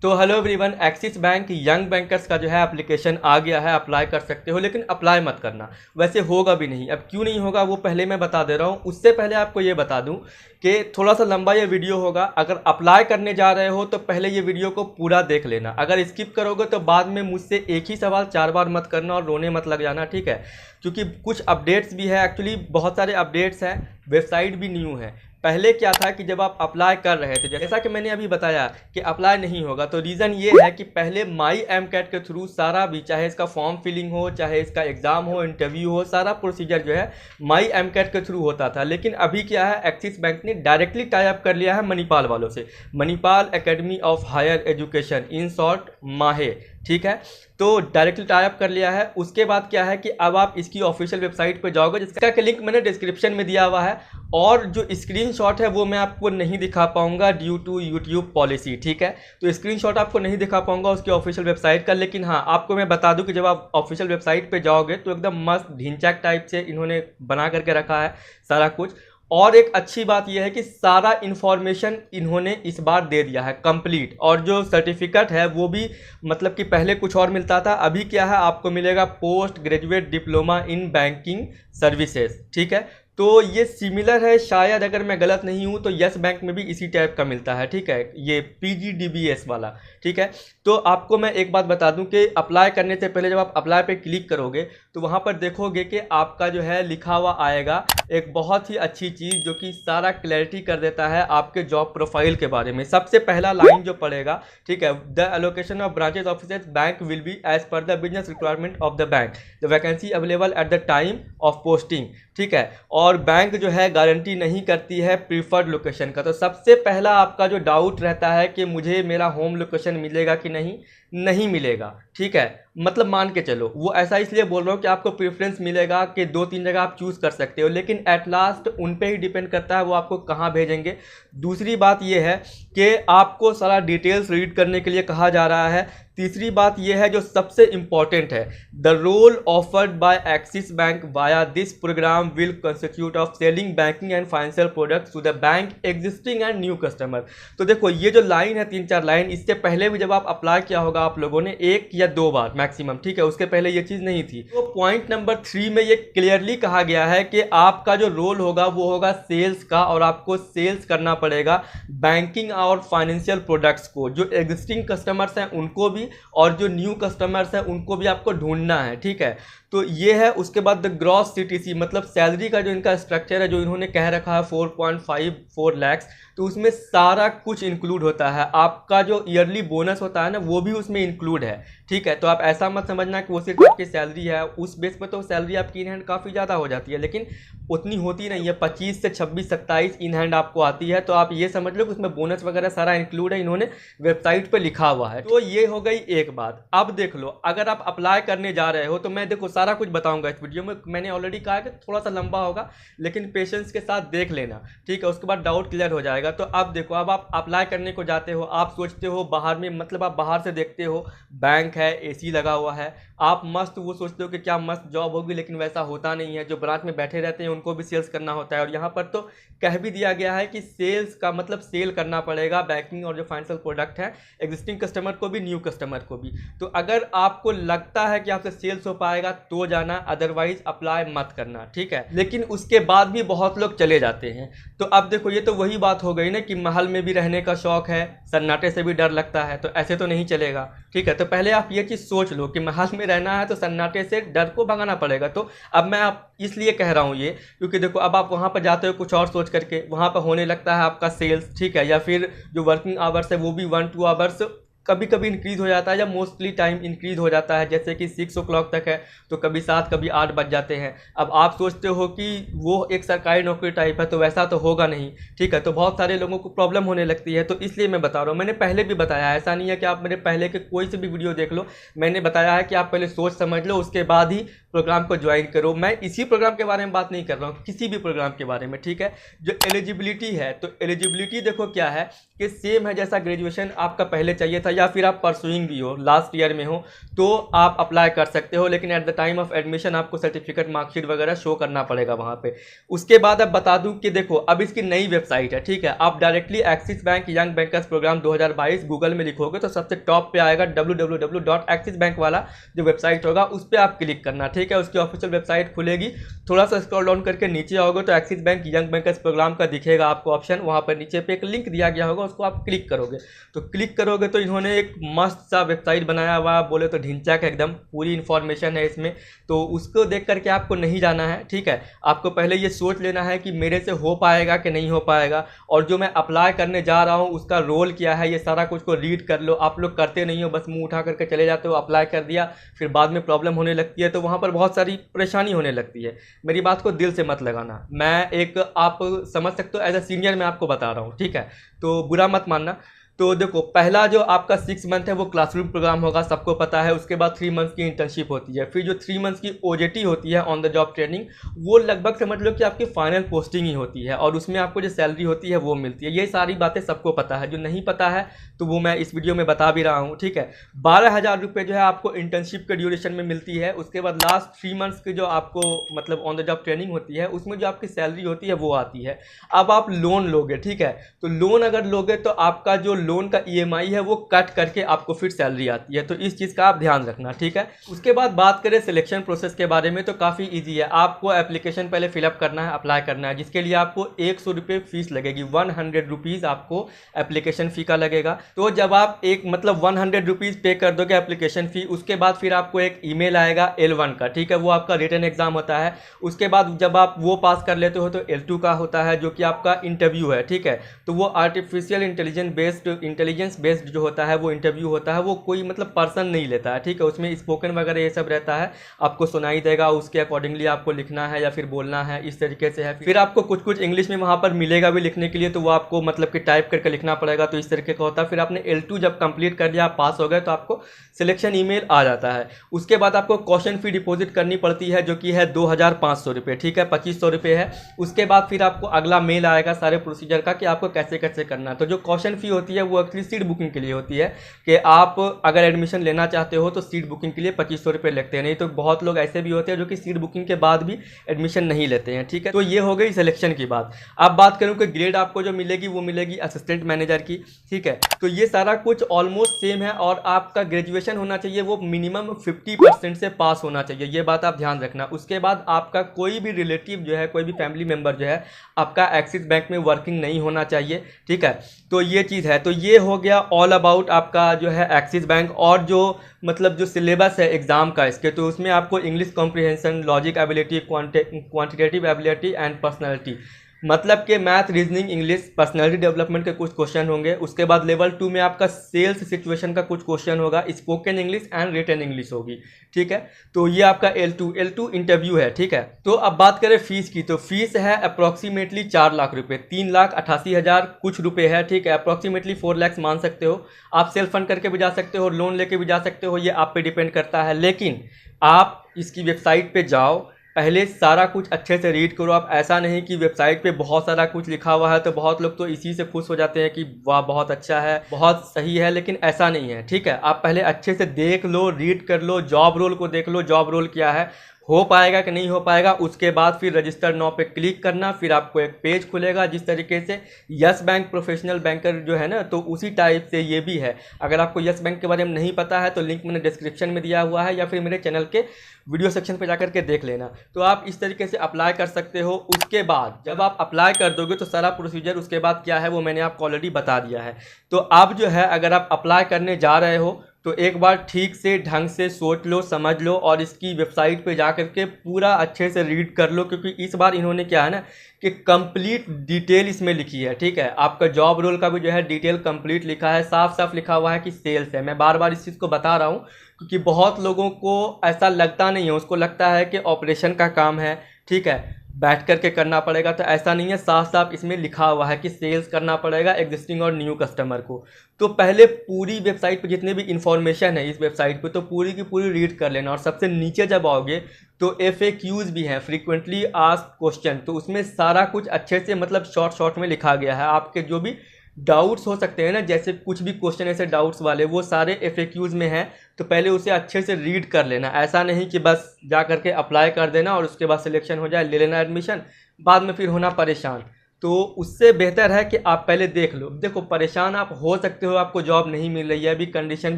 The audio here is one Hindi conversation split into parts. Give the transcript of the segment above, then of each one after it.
तो hello everyone, axis bank young bankers का जो है एप्लीकेशन आ गया है। अप्लाई कर सकते हो, लेकिन अप्लाई मत करना। वैसे होगा भी नहीं। अब क्यों नहीं होगा वो पहले मैं बता दे रहा हूँ। उससे पहले आपको ये बता दूँ कि थोड़ा सा लंबा ये वीडियो होगा। अगर अप्लाई करने जा रहे हो तो पहले ये वीडियो को पूरा देख लेना। अगर स्किप करोगे तो बाद में मुझसे एक ही सवाल 4 बार मत करना और रोने मत लग जाना, ठीक है। क्योंकि कुछ अपडेट्स भी है, एक्चुअली बहुत सारे अपडेट्स हैं, वेबसाइट भी न्यू है। पहले क्या था कि जब आप अप्लाई कर रहे थे, जैसा कि मैंने अभी बताया कि अप्लाई नहीं होगा, तो रीज़न ये है कि पहले माई एम कैट के थ्रू सारा भी, चाहे इसका फॉर्म फिलिंग हो, चाहे इसका एग्ज़ाम हो, इंटरव्यू हो, सारा प्रोसीजर जो है माई एम कैट के थ्रू होता था। लेकिन अभी क्या है, एक्सिस बैंक ने डायरेक्टली टाई अप कर लिया है मणिपाल वालों से, Manipal academy of higher education, in short Mahe, ठीक है। तो डायरेक्टली टाई अप कर लिया है। उसके बाद क्या है कि अब आप इसकी ऑफिशियल वेबसाइट पर जाओगे, जिसका कि लिंक मैंने डिस्क्रिप्शन में दिया हुआ है। और जो स्क्रीनशॉट है वो मैं आपको नहीं दिखा पाऊंगा ड्यू टू यूट्यूब पॉलिसी, ठीक है। तो स्क्रीनशॉट आपको नहीं दिखा पाऊंगा उसकी ऑफिशियल वेबसाइट का। लेकिन हाँ, आपको मैं बता दूं कि जब आप ऑफिशियल वेबसाइट पे जाओगे तो एकदम मस्त ढिंचैक टाइप से इन्होंने बना करके रखा है सारा कुछ। और एक अच्छी बात यह है कि सारा इन्फॉर्मेशन इन्होंने इस बार दे दिया है कंप्लीट। और जो सर्टिफिकेट है वो भी, मतलब कि पहले कुछ और मिलता था, अभी क्या है आपको मिलेगा post graduate diploma in banking services, ठीक है। तो ये सिमिलर है शायद, अगर मैं गलत नहीं हूँ तो यस बैंक में भी इसी टाइप का मिलता है, ठीक है, ये PGDBS वाला, ठीक है। तो आपको मैं एक बात बता दूं कि अप्लाई करने से पहले जब आप अप्लाई पे क्लिक करोगे तो वहाँ पर देखोगे कि आपका जो है लिखा हुआ आएगा एक बहुत ही अच्छी चीज़, जो कि सारा क्लैरिटी कर देता है आपके जॉब प्रोफाइल के बारे में। सबसे पहला लाइन जो पड़ेगा, ठीक है, the allocation of branches officers bank will be as per the business requirement of the bank, the vacancy available at the time of posting, ठीक है। और बैंक जो है गारंटी नहीं करती है प्रीफर्ड लोकेशन का। तो सबसे पहला आपका जो डाउट रहता है कि मुझे मेरा होम लोकेशन मिलेगा कि नहीं, नहीं मिलेगा, ठीक है। मतलब मान के चलो, वो ऐसा इसलिए बोल रहा हूँ कि आपको प्रेफरेंस मिलेगा कि 2-3 जगह आप चूज़ कर सकते हो, लेकिन एट लास्ट उन पे ही डिपेंड करता है वो आपको कहाँ भेजेंगे। दूसरी बात ये है कि आपको सारा डिटेल्स रीड करने के लिए कहा जा रहा है। तीसरी बात यह है जो सबसे इंपॉर्टेंट है, the role offered by Axis bank via this program will constitute of selling banking and financial products to the bank existing and new customer. तो देखो ये जो लाइन है, 3-4 लाइन, इससे पहले भी जब आप अप्लाई किया होगा आप लोगों ने 1 या 2 बार मैक्सिमम, ठीक है, उसके पहले ये चीज़ नहीं थी। तो पॉइंट नंबर 3 में ये क्लियरली कहा गया है कि आपका जो रोल होगा वो होगा सेल्स का, और आपको सेल्स करना पड़ेगा बैंकिंग और फाइनेंशियल प्रोडक्ट्स को। जो एग्जिस्टिंग कस्टमर्स हैं उनको भी, और जो न्यू कस्टमर्स हैं उनको भी आपको ढूंढना है, ठीक है। तो ये है। उसके बाद द ग्रॉस CTC, मतलब सैलरी का जो इनका स्ट्रक्चर है, जो इन्होंने कह रखा है 4.54 लाख, तो उसमें सारा कुछ इंक्लूड होता है। आपका जो ईयरली बोनस होता है ना, वो भी उसमें इंक्लूड है, ठीक है। तो आप ऐसा मत समझना कि वो सिर्फ आपकी सैलरी है, उस बेस पर तो सैलरी आपकी इन हैंड काफ़ी ज़्यादा हो जाती है, लेकिन उतनी होती नहीं है। 25 से 26, 27 इन हैंड आपको आती है। तो आप ये समझ लो कि उसमें बोनस वगैरह सारा इंक्लूड है, इन्होंने वेबसाइट पर लिखा हुआ है। तो ये हो गई एक बात। अब देख लो, अगर आप अप्लाई करने जा रहे हो तो मैं देखो सारा कुछ बताऊंगा इस वीडियो में। मैंने ऑलरेडी कहा कि थोड़ा सा लंबा होगा, लेकिन पेशेंस के साथ देख लेना, ठीक है। उसके बाद डाउट क्लियर हो जाएगा। तो अब देखो, अब आप अप्लाई करने को जाते हो, आप सोचते हो बाहर में, मतलब आप बाहर से देखते हो बैंक है, AC लगा हुआ है, आप मस्त वो सोचते हो कि क्या मस्त जॉब होगी, लेकिन वैसा होता नहीं है। जो ब्रांच में बैठे रहते हैं उनको भी सेल्स करना होता है। और यहाँ पर तो कह भी दिया गया है कि सेल्स का मतलब सेल करना पड़ेगा बैंकिंग और जो फाइनेंशियल प्रोडक्ट है, एग्जिस्टिंग कस्टमर को भी, न्यू कस्टमर को भी। तो अगर आपको लगता है कि आपसे सेल्स हो पाएगा तो जाना, अदरवाइज अप्लाई मत करना, ठीक है। लेकिन उसके बाद भी बहुत लोग चले जाते हैं। तो अब देखो, ये तो वही बात हो गई ना कि महल में भी रहने का शौक है, सन्नाटे से भी डर लगता है, तो ऐसे तो नहीं चलेगा, ठीक है। तो पहले आप ये चीज़ सोच लो कि महल में रहना है तो सन्नाटे से डर को भगाना पड़ेगा। तो अब मैं आप इसलिए कह रहा हूँ ये, क्योंकि देखो अब आप वहाँ पर जाते हो कुछ और सोच करके, वहाँ पर होने लगता है आपका सेल्स, ठीक है, या फिर जो वर्किंग आवर्स है वो भी 1-2 आवर्स कभी कभी इंक्रीज़ हो जाता है, या मोस्टली टाइम इंक्रीज़ हो जाता है। जैसे कि 6 o'clock तक है तो कभी 7, कभी 8 बज जाते हैं। अब आप सोचते हो कि वो एक सरकारी नौकरी टाइप है, तो वैसा तो होगा नहीं, ठीक है। तो बहुत सारे लोगों को प्रॉब्लम होने लगती है। तो इसलिए मैं बता रहा हूँ, मैंने पहले भी बताया, ऐसा नहीं है कि आप मेरे पहले के कोई से भी वीडियो देख लो, मैंने बताया है कि आप पहले सोच समझ लो, उसके बाद ही प्रोग्राम को ज्वाइन करो। मैं इसी प्रोग्राम के बारे में बात नहीं कर रहा हूँ, किसी भी प्रोग्राम के बारे में, ठीक है। जो एलिजिबिलिटी है, तो एलिजिबिलिटी देखो क्या है कि सेम है जैसा ग्रेजुएशन आपका पहले चाहिए था, था या फिर आप परसुइंग भी हो, लास्ट ईयर में हो, तो आप अप्लाई कर सकते हो, लेकिन eight the time of admission आपको सर्टिफिकेट मार्कशीट वगैरह शो करना पड़ेगा वहाँ पे। उसके बाद अब बता दूं कि देखो अब इसकी नई वेबसाइट है, ठीक है। आप directly Axis bank young bankers program 2022 Google में लिखोगे तो सबसे टॉप पे आएगा www.axisbank वाला जो वेबसाइट होगा, उस पर आप क्लिक करना, ठीक है। उसकी ऑफिशियल वेबसाइट खुलेगी, थोड़ा सा स्क्रॉल डाउन करके नीचे आओगे तो Axis bank young bankers program का दिखेगा आपको ऑप्शन, वहाँ पर नीचे पे एक लिंक दिया गया होगा, उसको आप क्लिक करोगे। तो क्लिक करोगे तो इन्होंने एक मस्त सा वेबसाइट बनाया हुआ, बोले तो ढिंचैक एकदम, पूरी इन्फॉर्मेशन है इसमें। तो उसको देख करके आपको नहीं जाना है, ठीक है। आपको पहले ये सोच लेना है कि मेरे से हो पाएगा कि नहीं हो पाएगा, और जो मैं अप्लाई करने जा रहा हूँ उसका रोल क्या है, ये सारा कुछ को रीड कर लो। आप लोग करते नहीं हो, बस मुंह उठा करके चले जाते हो, अप्लाई कर दिया, फिर बाद में प्रॉब्लम होने लगती है, तो वहाँ पर बहुत सारी परेशानी होने लगती है। मेरी बात को दिल से मत लगाना, मैं एक आप समझ सकते हो एज अ सीनियर मैं आपको बता रहा हूँ, ठीक है, तो बुरा मत मानना। तो देखो पहला जो आपका 6 मंथ है वो क्लासरूम प्रोग्राम होगा, सबको पता है। उसके बाद 3 मंथ्स की इंटर्नशिप होती है, फिर जो 3 मंथ्स की ओजेटी होती है, ऑन द जॉब ट्रेनिंग, वो लगभग समझ लो कि आपकी फाइनल पोस्टिंग ही होती है, और उसमें आपको जो सैलरी होती है वो मिलती है। ये सारी बातें सबको पता है, जो नहीं पता है तो वो मैं इस वीडियो में बता भी रहा हूँ, ठीक है। 12,000 रुपये जो है आपको इंटर्नशिप के ड्यूरेशन में मिलती है। उसके बाद लास्ट 3 मंथ्स की जो आपको मतलब ऑन द जॉब ट्रेनिंग होती है, उसमें जो आपकी सैलरी होती है वो आती है। अब आप लोन लोगे, ठीक है, तो लोन अगर लोगे तो आपका जो लोन का EMI है वो कट करके आपको फिर सैलरी आती है, तो इस चीज़ का आप ध्यान रखना, ठीक है। उसके बाद बात करें सिलेक्शन प्रोसेस के बारे में, तो काफ़ी इजी है। आपको एप्लीकेशन पहले फिलअप करना है, अप्लाई करना है, जिसके लिए आपको 100 रुपये फीस लगेगी, 100 रुपीज़ आपको एप्लीकेशन फ़ी का लगेगा। तो जब आप एक मतलब 100 रुपीज़ पे कर दोगे एप्लीकेशन फ़ी, उसके बाद फिर आपको एक ईमेल आएगा L1 का, ठीक है, वो आपका रिटन एग्जाम होता है। उसके बाद जब आप वो पास कर लेते हो तो L2 का होता है, जो कि आपका इंटरव्यू है, ठीक है। तो वो आर्टिफिशियल इंटेलिजेंस बेस्ड जो होता है वो इंटरव्यू होता है, वो कोई मतलब पर्सन नहीं लेता है, ठीक है। उसमें स्पोकन वगैरह ये सब रहता है, आपको सुनाई देगा, उसके अकॉर्डिंगली आपको लिखना है या फिर बोलना है, इस तरीके से है। फिर आपको कुछ कुछ इंग्लिश में वहाँ पर मिलेगा भी लिखने के लिए, तो वो आपको मतलब कि टाइप करके लिखना पड़ेगा, तो इस तरीके का होता है। फिर आपने L2 जब कंप्लीट कर लिया, आप पास हो गए, तो आपको सिलेक्शन ईमेल आ जाता है। उसके बाद आपको कॉशन फी डिपॉजिट करनी पड़ती है, जो कि है 2,500 रुपये, ठीक है, 2,500 रुपये है। उसके बाद फिर आपको अगला मेल आएगा सारे प्रोसीजर का कि आपको कैसे कैसे करना है। तो जो कॉशन फी होती है वो एक्चुअली सीट बुकिंग के लिए होती है, कि आप अगर एडमिशन लेना चाहते हो तो सीट बुकिंग के लिए 2,500 रुपये लगते हैं। नहीं तो बहुत लोग ऐसे भी होते हैं जो कि सीट बुकिंग के बाद भी एडमिशन नहीं लेते हैं, ठीक है। तो ये हो गई सिलेक्शन की बात। अब बात करूँ कि ग्रेड आपको जो मिलेगी वो मिलेगी असिस्टेंट मैनेजर की, ठीक है। तो ये सारा कुछ ऑलमोस्ट सेम है, और आपका ग्रेजुएशन होना चाहिए वो मिनिमम 50% से पास होना चाहिए, ये बात आप ध्यान रखना। उसके बाद आपका कोई भी रिलेटिव जो है, कोई भी फैमिली मेम्बर जो है आपका एक्सिस बैंक में वर्किंग नहीं होना चाहिए, ठीक है। तो ये चीज़ है। तो ये हो गया ऑल अबाउट आपका जो है एक्सिस बैंक। और जो मतलब जो सिलेबस है एग्जाम का इसके, तो उसमें आपको English comprehension, logic ability, quantitative ability and personality, मतलब कि math, reasoning, English, personality development के कुछ क्वेश्चन होंगे। उसके बाद लेवल 2 में आपका सेल्स सिचुएशन का कुछ क्वेश्चन होगा, spoken English and written English होगी, ठीक है। तो ये आपका L2 इंटरव्यू है, ठीक है। तो अब बात करें फीस की, तो फीस है अप्रॉक्सीमेटली 4 लाख रुपये, 3,88,000 कुछ रुपये है, ठीक है। अप्रॉक्सीमेटली 4 लाख मान सकते हो आप, सेल्फ फंड करके भी जा सकते हो, लोन लेके भी जा सकते हो, ये आप पे डिपेंड करता है। लेकिन आप इसकी वेबसाइट पे जाओ, पहले सारा कुछ अच्छे से रीड करो। आप ऐसा नहीं कि वेबसाइट पे बहुत सारा कुछ लिखा हुआ है तो बहुत लोग तो इसी से खुश हो जाते हैं कि वाह बहुत अच्छा है, बहुत सही है, लेकिन ऐसा नहीं है, ठीक है। आप पहले अच्छे से देख लो, रीड कर लो, जॉब रोल को देख लो, जॉब रोल क्या है, हो पाएगा कि नहीं हो पाएगा। उसके बाद फिर रजिस्टर नाउ पे क्लिक करना, फिर आपको एक पेज खुलेगा जिस तरीके से यस बैंक प्रोफेशनल बैंकर जो है ना, तो उसी टाइप से ये भी है। अगर आपको यस बैंक के बारे में नहीं पता है तो लिंक मैंने डिस्क्रिप्शन में दिया हुआ है, या फिर मेरे चैनल के वीडियो सेक्शन पे जाकर के देख लेना। तो आप इस तरीके से अप्लाई कर सकते हो। उसके बाद जब आप अप्लाई कर दोगे तो सारा प्रोसीजर उसके बाद क्या है वो मैंने आपको ऑलरेडी बता दिया है। तो अब जो है अगर आप अप्लाई करने जा रहे हो तो एक बार ठीक से ढंग से सोच लो, समझ लो, और इसकी वेबसाइट पे जा कर के पूरा अच्छे से रीड कर लो, क्योंकि इस बार इन्होंने क्या है ना कि कंप्लीट डिटेल इसमें लिखी है, ठीक है। आपका जॉब रोल का भी जो है डिटेल कंप्लीट लिखा है, साफ साफ लिखा हुआ है कि सेल्स है। मैं बार बार इस चीज़ को बता रहा हूँ क्योंकि बहुत लोगों को ऐसा लगता नहीं है, उसको लगता है कि ऑपरेशन का काम है, ठीक है, बैठ करके करना पड़ेगा, तो ऐसा नहीं है। साफ साफ इसमें लिखा हुआ है कि सेल्स करना पड़ेगा एग्जिस्टिंग और न्यू कस्टमर को। तो पहले पूरी वेबसाइट पे जितने भी इंफॉर्मेशन है इस वेबसाइट पे तो पूरी की पूरी रीड कर लेना। और सबसे नीचे जब आओगे तो FAQs भी हैं, फ्रीक्वेंटली आस्क्ड क्वेश्चन, तो उसमें सारा कुछ अच्छे से मतलब शॉर्ट में लिखा गया है। आपके जो भी डाउट्स हो सकते हैं ना, जैसे कुछ भी क्वेश्चन ऐसे डाउट्स वाले वो सारे FAQs में हैं, तो पहले उसे अच्छे से रीड कर लेना। ऐसा नहीं कि बस जा करके अप्लाई कर देना और उसके बाद सिलेक्शन हो जाए, ले लेना एडमिशन, बाद में फिर होना परेशान। तो उससे बेहतर है कि आप पहले देख लो। देखो, परेशान आप हो सकते हो, आपको जॉब नहीं मिल रही है, अभी कंडीशन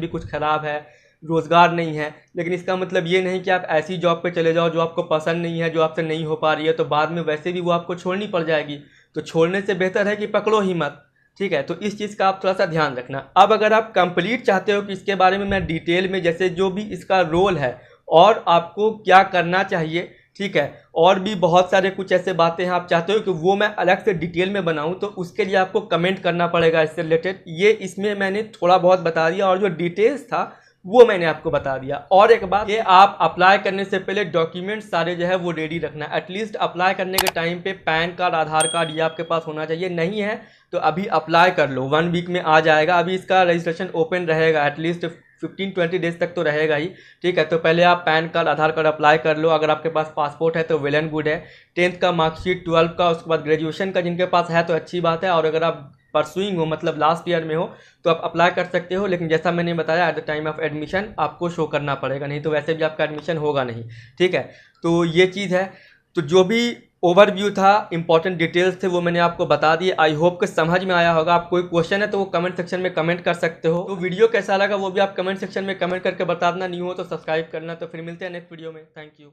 भी कुछ ख़राब है, रोज़गार नहीं है, लेकिन इसका मतलब ये नहीं कि आप ऐसी जॉब पे चले जाओ जो आपको पसंद नहीं है, जो आपसे नहीं हो पा रही है, तो बाद में वैसे भी वो आपको छोड़नी पड़ जाएगी। तो छोड़ने से बेहतर है कि पकड़ो ही मत। ठीक है, तो इस चीज़ का आप थोड़ा सा ध्यान रखना। अब अगर आप कंप्लीट चाहते हो कि इसके बारे में मैं डिटेल में, जैसे जो भी इसका रोल है और आपको क्या करना चाहिए, ठीक है, और भी बहुत सारे कुछ ऐसे बातें हैं आप चाहते हो कि वो मैं अलग से डिटेल में बनाऊं, तो उसके लिए आपको कमेंट करना पड़ेगा इससे रिलेटेड। ये इसमें मैंने थोड़ा बहुत बता दिया और जो डिटेल्स था वो मैंने आपको बता दिया। और एक बात, ये आप अप्लाई करने से पहले डॉक्यूमेंट्स सारे जो है वो रेडी रखना। एटलीस्ट अप्लाई करने के टाइम पे पैन कार्ड, आधार कार्ड ये आपके पास होना चाहिए। नहीं है तो अभी अप्लाई कर लो, 1 वीक में आ जाएगा। अभी इसका रजिस्ट्रेशन ओपन रहेगा, एटलीस्ट 15-20 डेज तक तो रहेगा ही। ठीक है, तो पहले आप पैन कार्ड, आधार कार्ड अप्लाई कर लो। अगर आपके पास पासपोर्ट है तो वेल एंड गुड है। 10th का मार्कशीट, 12 का, उसके बाद ग्रेजुएशन का जिनके पास है तो अच्छी बात है। और अगर आप परसुइंग हो, मतलब लास्ट ईयर में हो, तो आप अप्लाई कर सकते हो। लेकिन जैसा मैंने बताया, eight the time of admission आपको शो करना पड़ेगा, नहीं तो वैसे भी आपका एडमिशन होगा नहीं। ठीक है, तो ये चीज़ है। तो जो भी ओवरव्यू था, इंपॉर्टेंट डिटेल्स थे, वो मैंने आपको बता दिए। आई होप कि समझ में आया होगा। आप कोई क्वेश्चन है तो वो कमेंट सेक्शन में कमेंट कर सकते हो। तो वीडियो कैसा लगा वो भी आप कमेंट सेक्शन में कमेंट करके बता देना। न्यू हो तो सब्सक्राइब करना। तो फिर मिलते हैं नेक्स्ट वीडियो में। Thank you.